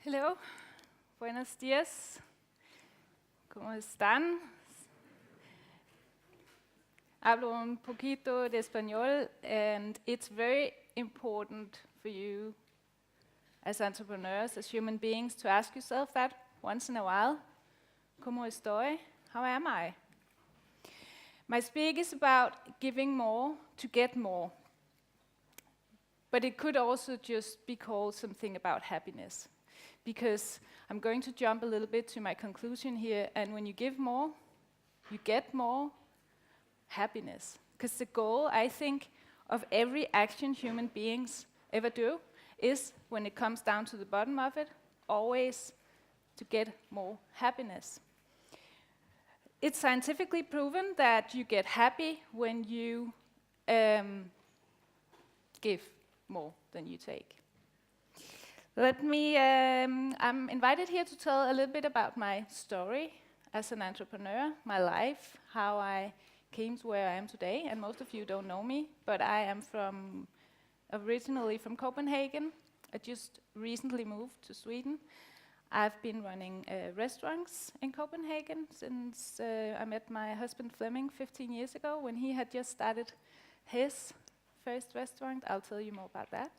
Hello, buenos días, ¿cómo están? Hablo un poquito de español, and it's very important for you as entrepreneurs, as human beings, to ask yourself that once in a while. ¿Cómo estoy? How am I? My speak is about giving more to get more, but it could also just be called something about happiness, because I'm going to jump a little bit to my conclusion here, and when you give more, you get more happiness. Because the goal, I think, of every action human beings ever do is, when it comes down to the bottom of it, always to get more happiness. It's scientifically proven that you get happy when you give more than you take. I'm invited here to tell a little bit about my story as an entrepreneur, my life, how I came to where I am today. And most of you don't know me, but I am originally from Copenhagen. I just recently moved to Sweden. I've been running restaurants in Copenhagen since I met my husband Flemming 15 years ago, when he had just started his first restaurant. I'll tell you more about that.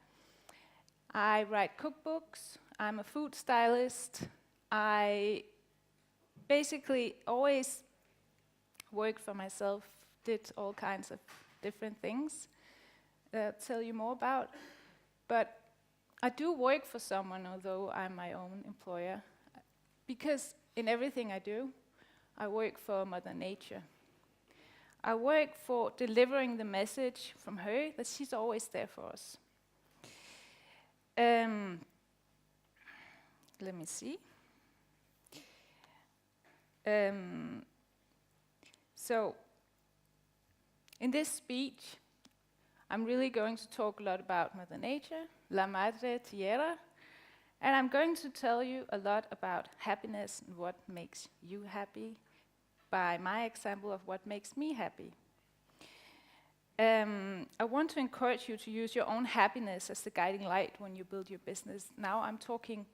I write cookbooks, I'm a food stylist. I basically always worked for myself, did all kinds of different things that I'll tell you more about. But I do work for someone, although I'm my own employer, because in everything I do, I work for Mother Nature. I work for delivering the message from her that she's always there for us. Let me see. So, in this speech, I'm really going to talk a lot about Mother Nature, La Madre Tierra, and I'm going to tell you a lot about happiness and what makes you happy by my example of what makes me happy. I want to encourage you to use your own happiness as the guiding light when you build your business. Now I'm talking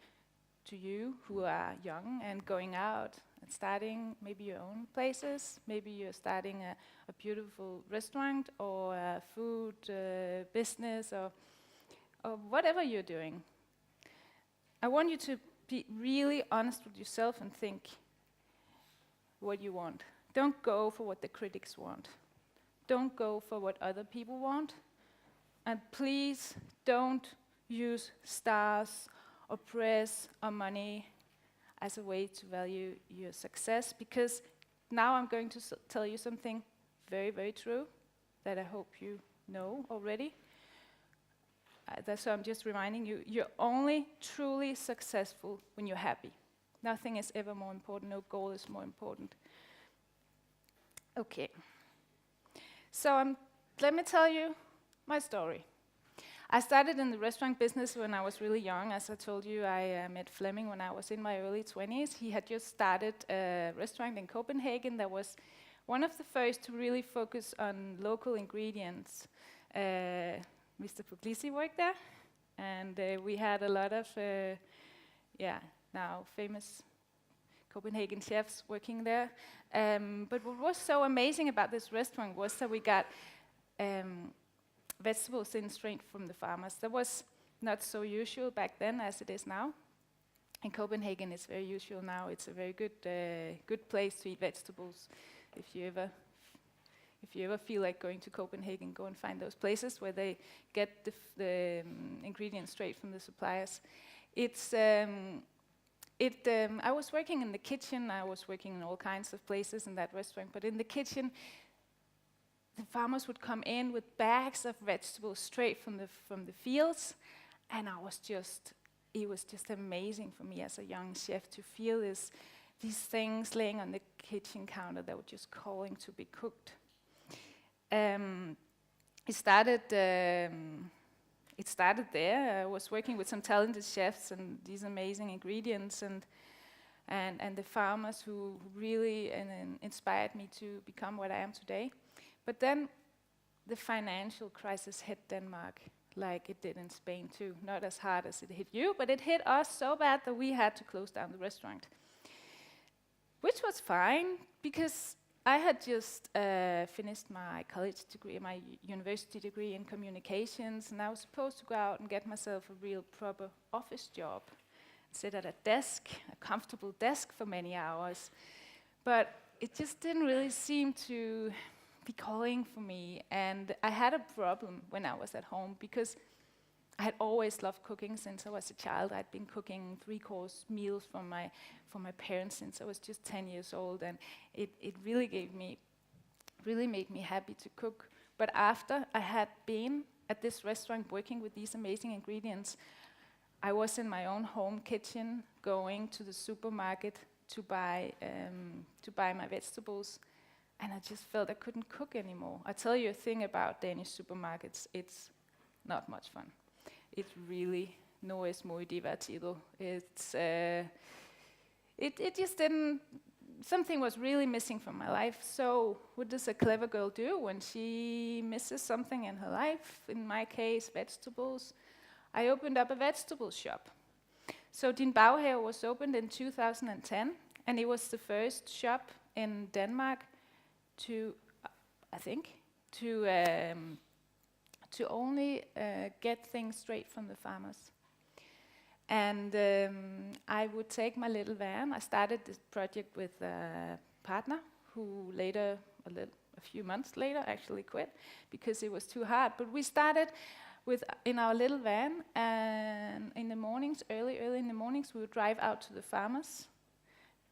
to you who are young and going out and starting maybe your own places. Maybe you're starting a beautiful restaurant or a food business or whatever you're doing. I want you to be really honest with yourself and think what you want. Don't go for what the critics want. Don't go for what other people want. And please don't use stars or press or money as a way to value your success, because now I'm going to tell you something very, very true that I hope you know already. So I'm just reminding you, you're only truly successful when you're happy. Nothing is ever more important, no goal is more important. Okay. So let me tell you my story. I started in the restaurant business when I was really young. As I told you, I met Flemming when I was in my early 20s. He had just started a restaurant in Copenhagen that was one of the first to really focus on local ingredients. Mr. Puglisi worked there, and we had a lot of, now famous Copenhagen chefs working there. But what was so amazing about this restaurant was that we got vegetables in straight from the farmers. That was not so usual back then as it is now. In Copenhagen, it's very usual now. It's a very good place to eat vegetables. If you ever feel like going to Copenhagen, go and find those places where they get the ingredients straight from the suppliers. I was working in the kitchen. I was working in all kinds of places in that restaurant, but in the kitchen, the farmers would come in with bags of vegetables straight from the fields, and it was just amazing for me as a young chef to feel these things laying on the kitchen counter that were just calling to be cooked. It started there. I was working with some talented chefs and these amazing ingredients, and the farmers who really inspired me to become what I am today. But then the financial crisis hit Denmark like it did in Spain too. Not as hard as it hit you, but it hit us so bad that we had to close down the restaurant. Which was fine, because I had just finished my college degree, my university degree in communications, and I was supposed to go out and get myself a real proper office job. Sit at a desk, a comfortable desk for many hours. But it just didn't really seem to be calling for me, and I had a problem when I was at home, because I had always loved cooking since I was a child. I'd been cooking 3-course meals for my parents since I was just 10 years old, and it really made me happy to cook. But after I had been at this restaurant working with these amazing ingredients, I was in my own home kitchen, going to the supermarket to buy my vegetables, and I just felt I couldn't cook anymore. I tell you a thing about Danish supermarkets, it's not much fun. It really es muy divertido. It just didn't, something was really missing from my life. So what does a clever girl do when she misses something in her life? In my case, vegetables. I opened up a vegetable shop. So Din Baghave was opened in 2010, and it was the first shop in Denmark to only get things straight from the farmers. And I would take my little van. I started this project with a partner who later, a few months later, actually quit because it was too hard. But we started in our little van, and in the mornings, early in the mornings, we would drive out to the farmers,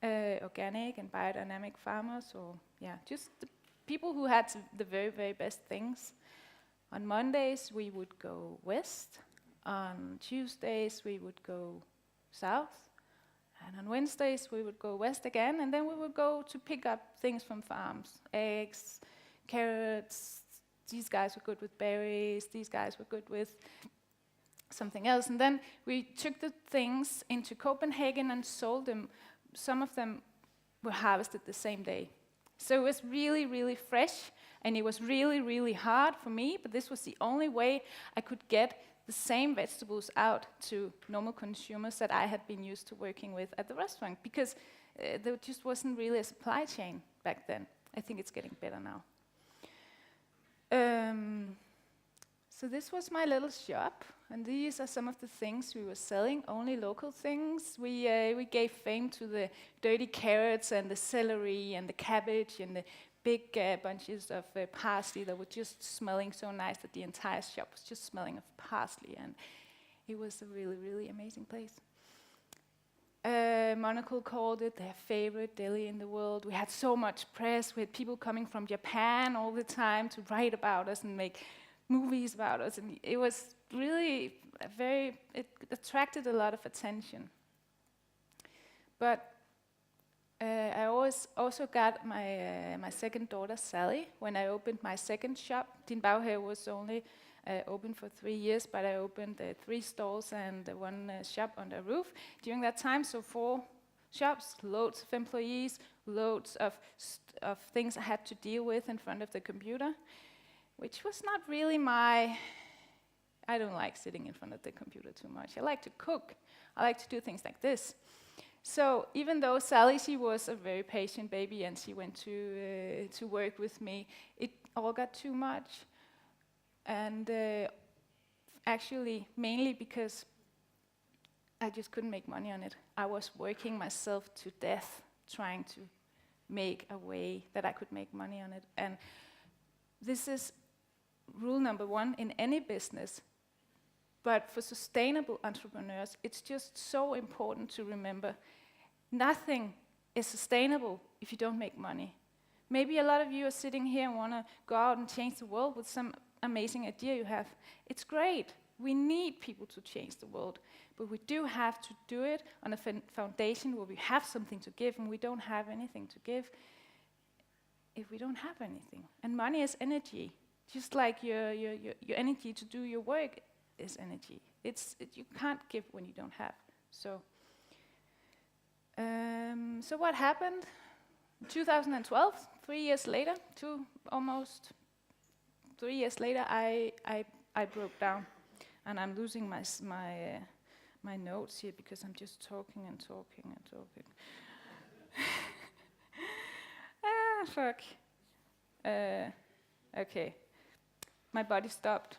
organic and biodynamic farmers, or just the people who had the very, very best things. On Mondays, we would go west. On Tuesdays, we would go south. And on Wednesdays, we would go west again. And then we would go to pick up things from farms. Eggs, carrots. These guys were good with berries. These guys were good with something else. And then we took the things into Copenhagen and sold them. Some of them were harvested the same day. So it was really, really fresh. And it was really, really hard for me, but this was the only way I could get the same vegetables out to normal consumers that I had been used to working with at the restaurant, because there just wasn't really a supply chain back then. I think it's getting better now. So this was my little shop, and these are some of the things we were selling, only local things. We gave fame to the dirty carrots and the celery and the cabbage and the big bunches of parsley that were just smelling so nice that the entire shop was just smelling of parsley, and it was a really, really amazing place. Monocle called it their favorite deli in the world. We had so much press. We had people coming from Japan all the time to write about us and make movies about us, and it was really it attracted a lot of attention. But I also got my second daughter, Sally, when I opened my second shop. Din Baghave was only open for 3 years, but I opened 3 stores and 1 shop under a roof during that time. So 4 shops, loads of employees, loads of things I had to deal with in front of the computer, which was not really I don't like sitting in front of the computer too much. I like to cook. I like to do things like this. So even though Sally, she was a very patient baby and she went to work with me, it all got too much. And actually, mainly because I just couldn't make money on it. I was working myself to death trying to make a way that I could make money on it. And this is rule number 1 in any business. But for sustainable entrepreneurs, it's just so important to remember nothing is sustainable if you don't make money. Maybe a lot of you are sitting here and want to go out and change the world with some amazing idea you have. It's great. We need people to change the world. But we do have to do it on a foundation where we have something to give, and we don't have anything to give if we don't have anything. And money is energy. Just like your energy to do your work is energy. You can't give when you don't have. So what happened? 2012, 3 years later, almost 3 years later, I broke down. And I'm losing my notes here because I'm just talking and talking and talking. Fuck. Okay. My body stopped.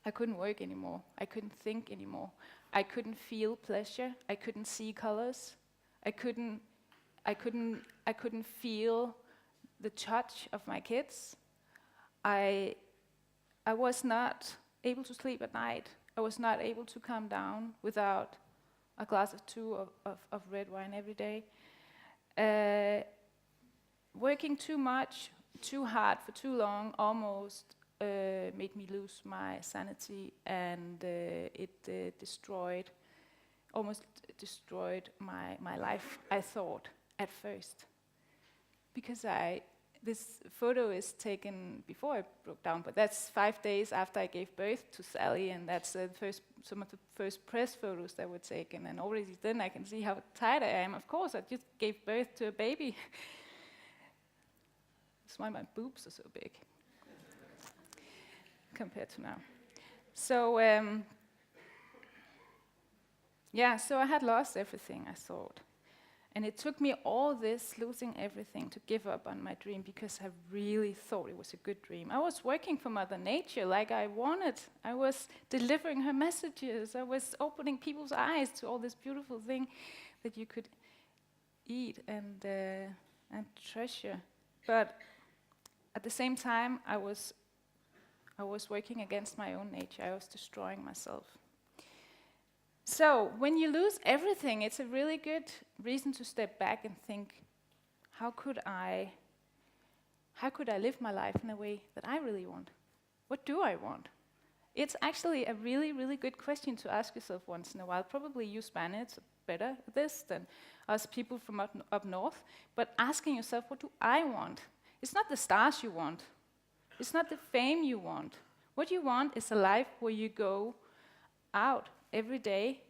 I couldn't work anymore. I couldn't think anymore. I couldn't feel pleasure. I couldn't see colors. I couldn't feel the touch of my kids. I was not able to sleep at night. I was not able to calm down without a glass of 2 of red wine every day. Working too much, too hard for too long almost made me lose my sanity, and it almost destroyed my life, I thought, at first. Because this photo is taken before I broke down, but that's 5 days after I gave birth to Sally, and that's some of the first press photos that were taken, and already then I can see how tired I am. Of course, I just gave birth to a baby. That's why my boobs are so big compared to now. So, so I had lost everything, I thought. And it took me all this, losing everything, to give up on my dream, because I really thought it was a good dream. I was working for Mother Nature like I wanted. I was delivering her messages. I was opening people's eyes to all this beautiful thing that you could eat and treasure. But at the same time, I was working against my own nature. I was destroying myself. So when you lose everything, it's a really good reason to step back and think, how could I live my life in a way that I really want? What do I want? It's actually a really, really good question to ask yourself once in a while. Probably you Spaniards are better at this than us people from up north. But asking yourself, what do I want? It's not the stars you want. It's not the fame you want. What you want is a life where you go out every day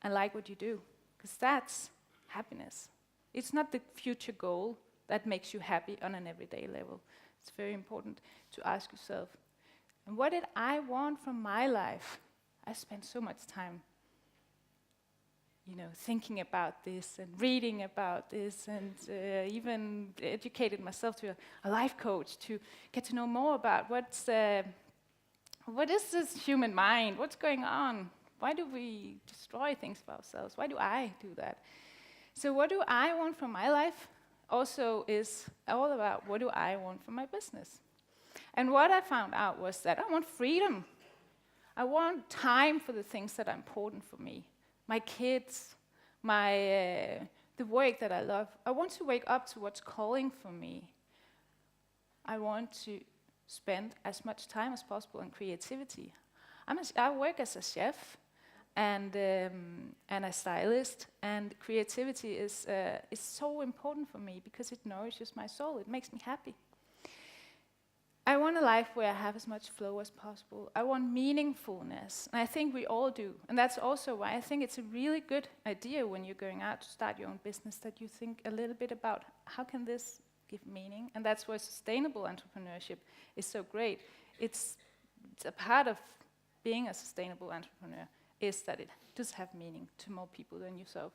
and like what you do, because that's happiness. It's not the future goal that makes you happy on an everyday level. It's very important to ask yourself, and what did I want from my life? I spent so much time thinking about this and reading about this, and even educated myself to a life coach to get to know more about what is this human mind? What's going on? Why do we destroy things for ourselves? Why do I do that? So what do I want from my life also is all about what do I want from my business. And what I found out was that I want freedom. I want time for the things that are important for me. My kids, the work that I love. I want to wake up to what's calling for me. I want to spend as much time as possible on creativity. I work as a chef and a stylist, and creativity is so important for me because it nourishes my soul. It makes me happy. I want a life where I have as much flow as possible. I want meaningfulness, and I think we all do. And that's also why I think it's a really good idea when you're going out to start your own business that you think a little bit about how can this give meaning. And that's why sustainable entrepreneurship is so great. It's a part of being a sustainable entrepreneur is that it does have meaning to more people than yourself.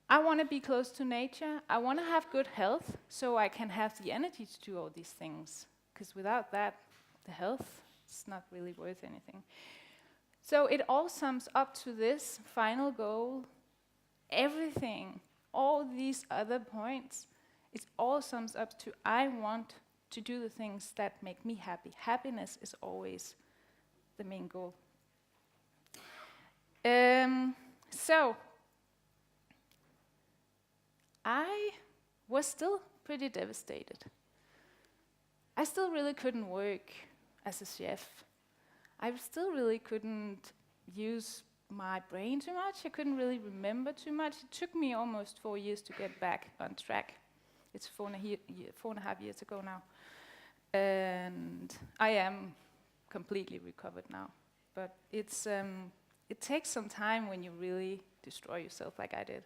I want to be close to nature. I want to have good health so I can have the energy to do all these things. Because without that, the health is not really worth anything. So it all sums up to this final goal. Everything, all these other points, it all sums up to I want to do the things that make me happy. Happiness is always the main goal. So I was still pretty devastated. I still really couldn't work as a chef. I still really couldn't use my brain too much. I couldn't really remember too much. It took me almost 4 years to get back on track. It's 4.5 years ago now. And I am completely recovered now. But it takes some time when you really destroy yourself like I did.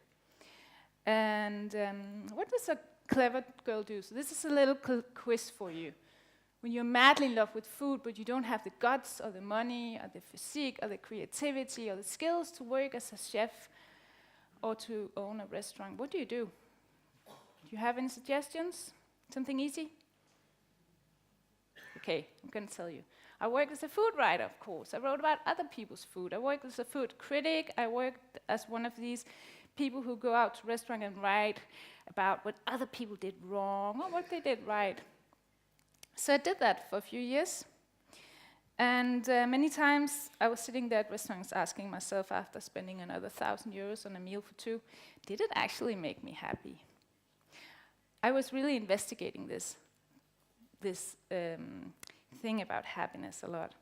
And what does a clever girl do? So this is a little quiz for you. when you're madly in love with food, but you don't have the guts or the money or the physique or the creativity or the skills to work as a chef or to own a restaurant, what do you do? Do you have any suggestions? Something easy? Okay, I'm going to tell you. I worked as a food writer, of course. I wrote about other people's food. I worked as a food critic. I worked as one of these people who go out to restaurants and write about what other people did wrong or what they did right. So I did that for a few years. And many times I was sitting there at restaurants asking myself, after spending another 1,000 euros on a meal for two, did it actually make me happy? I was really investigating this thing about happiness a lot.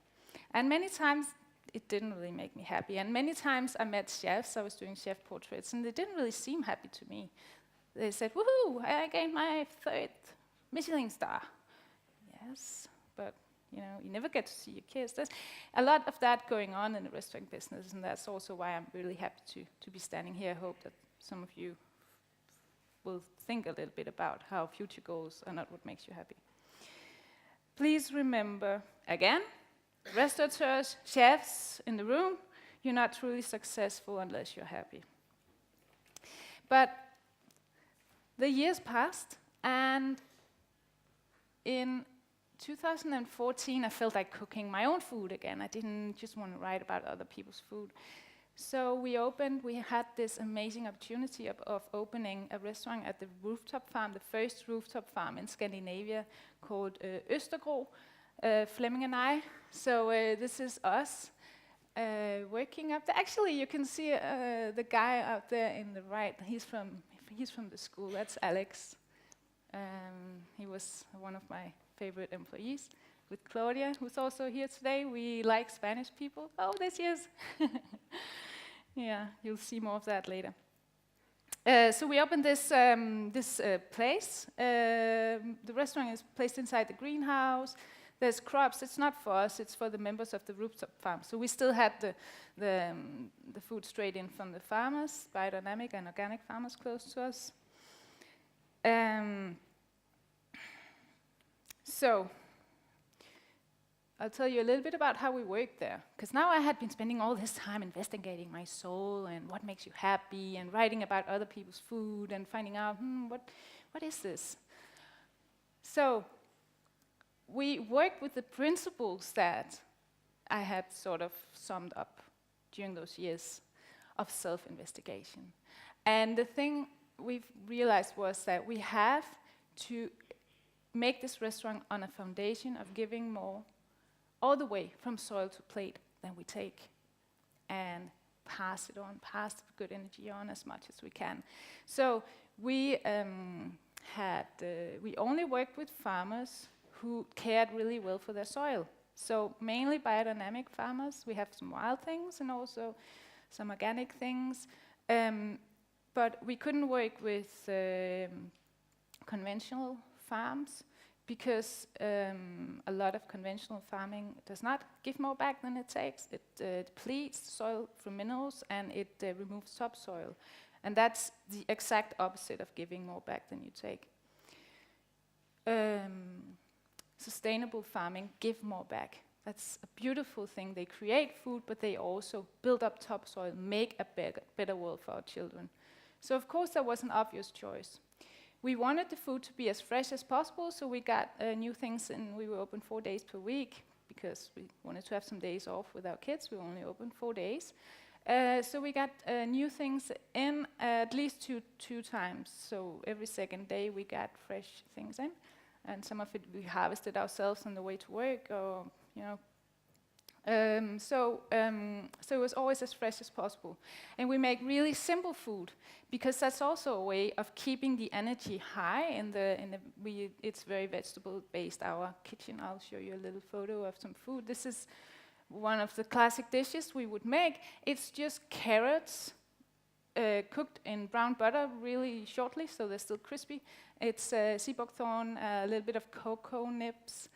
And many times it didn't really make me happy. And many times I met chefs, I was doing chef portraits, and they didn't really seem happy to me. They said, woohoo, I gained my 3rd Michelin star. Yes, but you never get to see your kids. There's a lot of that going on in the restaurant business, and that's also why I'm really happy to be standing here. I hope that some of you will think a little bit about how future goals are not what makes you happy. Please remember, again, restaurateurs, chefs in the room, you're not truly successful unless you're happy. But the years passed, and in 2014, I felt like cooking my own food again. I didn't just want to write about other people's food. So we had this amazing opportunity of opening a restaurant at the rooftop farm, the first rooftop farm in Scandinavia, called Østergro, Flemming and I. So this is us working up there. Actually, you can see the guy out there in the right. He's from the school. That's Alex. He was one of my favorite employees, with Claudia, who's also here today. We like Spanish people. Oh, there she is. Yeah, you'll see more of that later. So we opened this place. The restaurant is placed inside the greenhouse. There's crops. It's not for us. It's for the members of the rooftop farm. So we still had the food straight in from the farmers, biodynamic and organic farmers close to us. So I'll tell you a little bit about how we work there. Because now I had been spending all this time investigating my soul and what makes you happy and writing about other people's food and finding out, what is this? So we worked with the principles that I had sort of summed up during those years of self-investigation. And the thing we've realized was that we have to make this restaurant on a foundation of giving more all the way from soil to plate than we take, and pass the good energy on as much as we can. So we only worked with farmers who cared really well for their soil. So mainly biodynamic farmers. We have some wild things and also some organic things. But we couldn't work with conventional farms because a lot of conventional farming does not give more back than it takes. It depletes the soil from minerals and it removes topsoil. And that's the exact opposite of giving more back than you take. Sustainable farming give more back. That's a beautiful thing. They create food, but they also build up topsoil, make a better world for our children. So of course that was an obvious choice. We wanted the food to be as fresh as possible, so we got new things, and we were open 4 days per week because we wanted to have some days off with our kids. We were only open 4 days. So we got new things in at least two times. So every second day we got fresh things in, and some of it we harvested ourselves on the way to work, or So it was always as fresh as possible. And we make really simple food because that's also a way of keeping the energy high. It's very vegetable based, our kitchen. I'll show you a little photo of some food. This is one of the classic dishes we would make. It's just carrots cooked in brown butter really shortly, so they're still crispy. It's sea buckthorn, a little bit of cocoa nibs,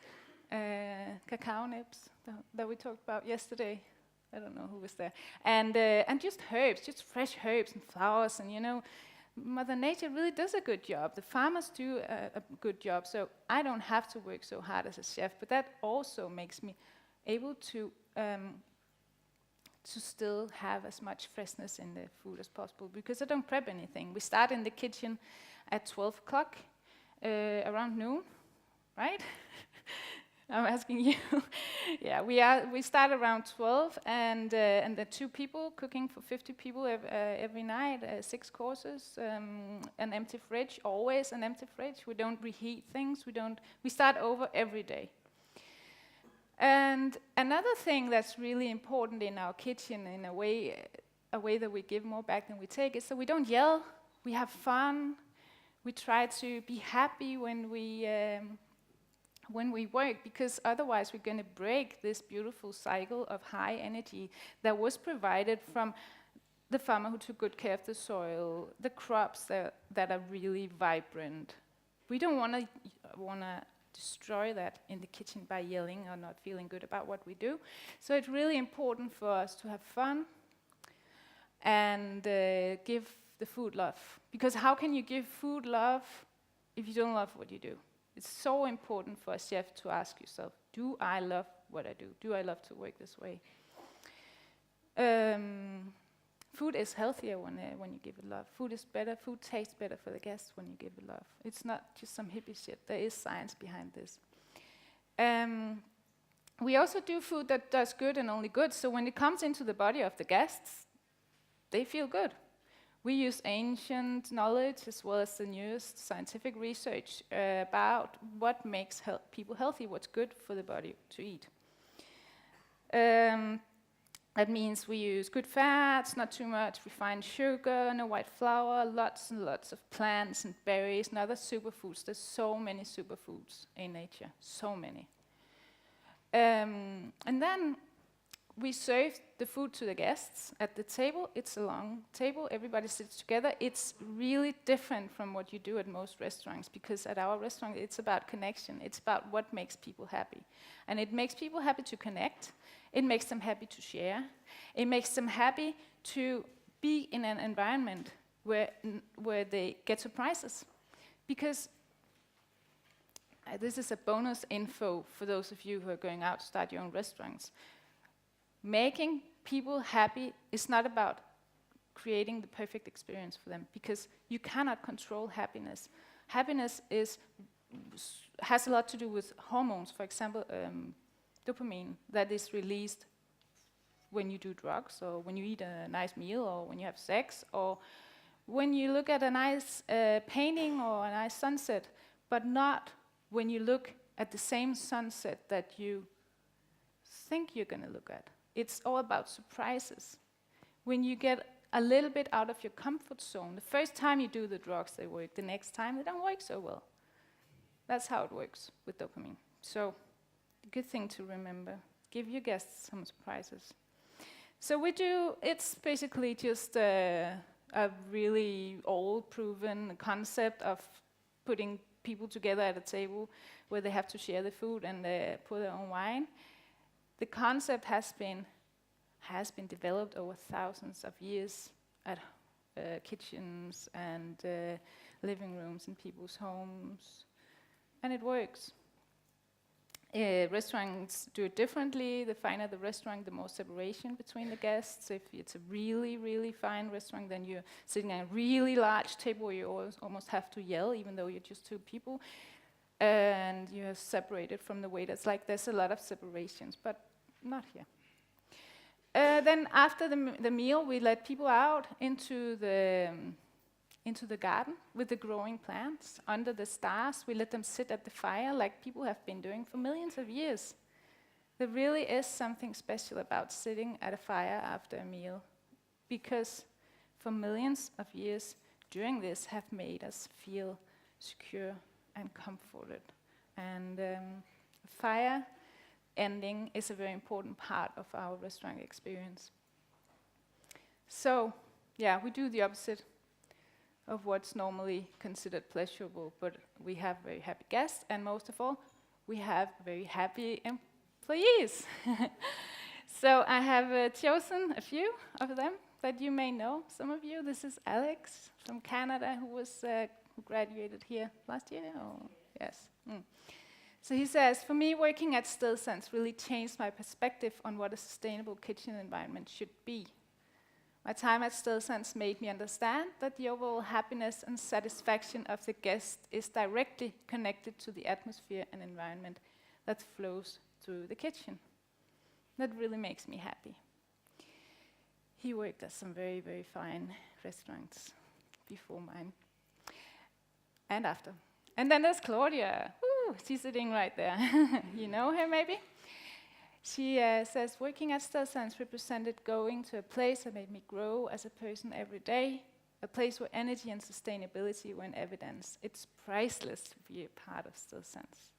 cacao nibs that we talked about yesterday. I don't know who was there. And just herbs, just fresh herbs and flowers, and Mother Nature really does a good job. The farmers do a good job, so I don't have to work so hard as a chef. But that also makes me able to still have as much freshness in the food as possible, because I don't prep anything. We start in the kitchen at 12 o'clock, around noon, right? I'm asking you. Yeah, we start around 12, and the 2 people cooking for 50 people every night, 6 courses, an empty fridge, always an empty fridge. We don't reheat things. We start over every day. And another thing that's really important in our kitchen, in a way that we give more back than we take, is that we don't yell. We have fun. We try to be happy when we work, because otherwise we're going to break this beautiful cycle of high energy that was provided from the farmer who took good care of the soil, the crops that are really vibrant. We don't want to destroy that in the kitchen by yelling or not feeling good about what we do. So it's really important for us to have fun and give the food love. Because how can you give food love if you don't love what you do? It's so important for a chef to ask yourself, do I love what I do? Do I love to work this way? Food is healthier when you give it love. Food is better. Food tastes better for the guests when you give it love. It's not just some hippie shit. There is science behind this. We also do food that does good and only good. So when it comes into the body of the guests, they feel good. We use ancient knowledge as well as the newest scientific research about what makes people healthy, what's good for the body to eat. That means we use good fats, not too much refined sugar, no white flour, lots and lots of plants and berries and other superfoods. There's so many superfoods in nature, so many. And then we serve the food to the guests at the table. It's a long table, everybody sits together. It's really different from what you do at most restaurants, because at our restaurant it's about connection. It's about what makes people happy. And it makes people happy to connect. It makes them happy to share. It makes them happy to be in an environment where they get surprises. Because this is a bonus info for those of you who are going out to start your own restaurants. Making people happy is not about creating the perfect experience for them, because you cannot control happiness. Happiness has a lot to do with hormones. For example, dopamine that is released when you do drugs, or when you eat a nice meal, or when you have sex, or when you look at a nice painting or a nice sunset, but not when you look at the same sunset that you think you're going to look at. It's all about surprises. When you get a little bit out of your comfort zone, the first time you do the drugs, they work. The next time, they don't work so well. That's how it works with dopamine. So, a good thing to remember. Give your guests some surprises. So it's basically just a really old, proven concept of putting people together at a table where they have to share the food and pour their own wine. The concept has been developed over thousands of years at kitchens and living rooms in people's homes, and it works. Restaurants do it differently. The finer the restaurant, the more separation between the guests. If it's a really, really fine restaurant, then you're sitting at a really large table where you almost have to yell, even though you're just 2 people. And you're separated from the waiters. Like, there's a lot of separations, but not here. Then after the meal, we let people out into the garden with the growing plants under the stars. We let them sit at the fire like people have been doing for millions of years. There really is something special about sitting at a fire after a meal, because for millions of years doing this have made us feel secure and comforted. And fire ending is a very important part of our restaurant experience. So, yeah, we do the opposite of what's normally considered pleasurable, but we have very happy guests, and most of all, we have very happy employees. So I have chosen a few of them that you may know, some of you. This is Alex from Canada, who graduated here last year. Yes. So he says, for me, working at StealthSense really changed my perspective on what a sustainable kitchen environment should be. My time at StealthSense made me understand that the overall happiness and satisfaction of the guest is directly connected to the atmosphere and environment that flows through the kitchen. That really makes me happy. He worked at some very, very fine restaurants before mine and after. And then there's Claudia. Woo, she's sitting right there. You know her, maybe? She says, working at StealthSense represented going to a place that made me grow as a person every day, a place where energy and sustainability were in evidence. It's priceless to be a part of StealthSense.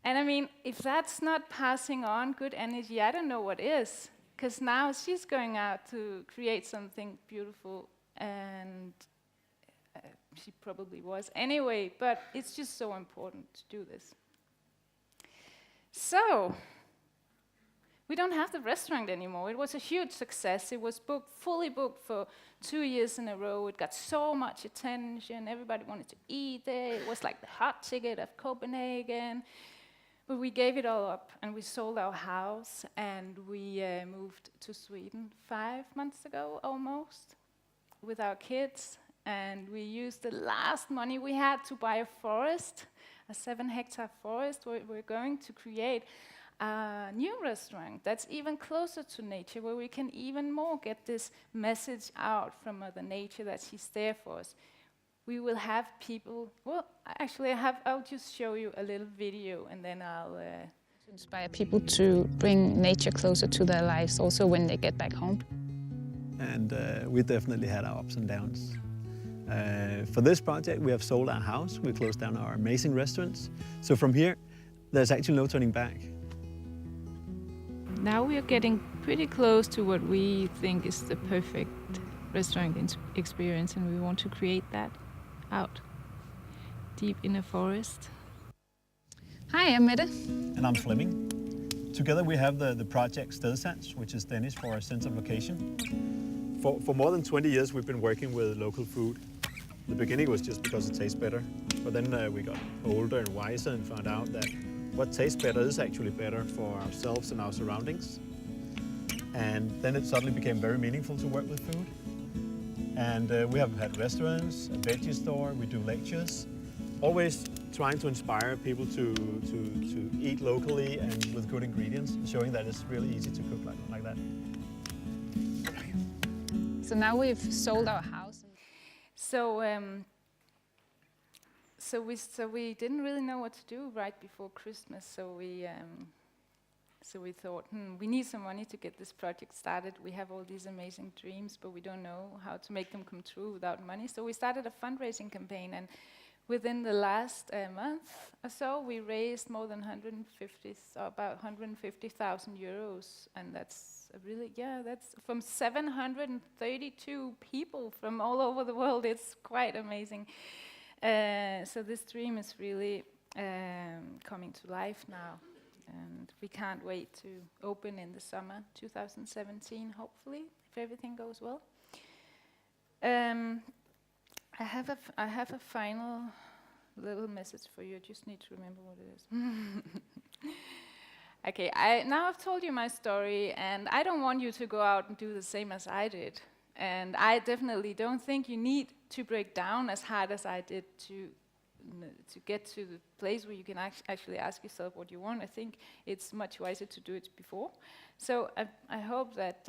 And I mean, if that's not passing on good energy, I don't know what is. Because now she's going out to create something beautiful, and she probably was anyway, but it's just so important to do this. So, we don't have the restaurant anymore. It was a huge success. It was fully booked for 2 years in a row. It got so much attention. Everybody wanted to eat there. It was like the hot ticket of Copenhagen. But we gave it all up, and we sold our house, and we moved to Sweden 5 months ago, almost, with our kids. And we used the last money we had to buy a forest, a 7-hectare forest, where we're going to create a new restaurant that's even closer to nature, where we can even more get this message out from Mother Nature that she's there for us. We will have people, well, actually I'll just show you a little video, and then I'll... To inspire people to bring nature closer to their lives, also when they get back home. And we definitely had our ups and downs. For this project, we have sold our house, we closed down our amazing restaurants. So from here, there's actually no turning back. Now we are getting pretty close to what we think is the perfect restaurant experience, and we want to create that out deep in a forest. Hi, I'm Mette. And I'm Flemming. Together we have the project StealthSense, which is Danish for a sense of location. For more than 20 years we've been working with local food. The beginning was just because it tastes better, but then we got older and wiser and found out that what tastes better is actually better for ourselves and our surroundings. And then it suddenly became very meaningful to work with food. And we have had restaurants, a veggie store, we do lectures, always trying to inspire people to eat locally and with good ingredients, showing that it's really easy to cook like that. So now we've sold our house. So we didn't really know what to do right before Christmas. So we thought, we need some money to get this project started. We have all these amazing dreams, but we don't know how to make them come true without money. So we started a fundraising campaign, and within the last month or so, we raised more than about 150,000 euros, and that's that's from 732 people from all over the world. It's quite amazing. So this dream is really coming to life now, and we can't wait to open in the summer 2017, hopefully, if everything goes well. I have a final little message for you. I just need to remember what it is. Okay, now I've told you my story, and I don't want you to go out and do the same as I did. And I definitely don't think you need to break down as hard as I did to get to the place where you can actually ask yourself what you want. I think it's much wiser to do it before. So I hope that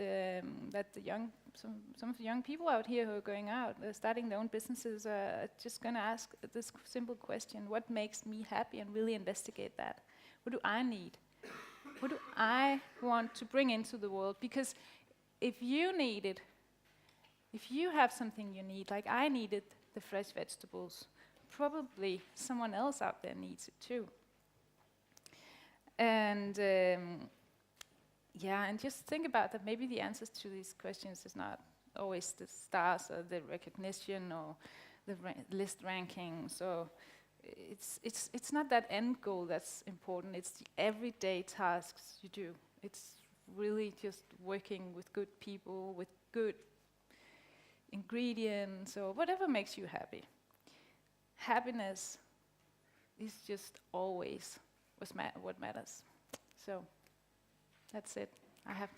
some of the young people out here who are going out, starting their own businesses, are just going to ask this simple question: what makes me happy? And really investigate that. What do I need? What do I want to bring into the world? Because if you need it, if you have something you need, like I needed the fresh vegetables, probably someone else out there needs it too. And and just think about that. Maybe the answers to these questions is not always the stars or the recognition or the list rankings. So it's not that end goal that's important. It's the everyday tasks you do. It's really just working with good people, with good ingredients or whatever makes you happy. Happiness is just always what matters. So that's it. I have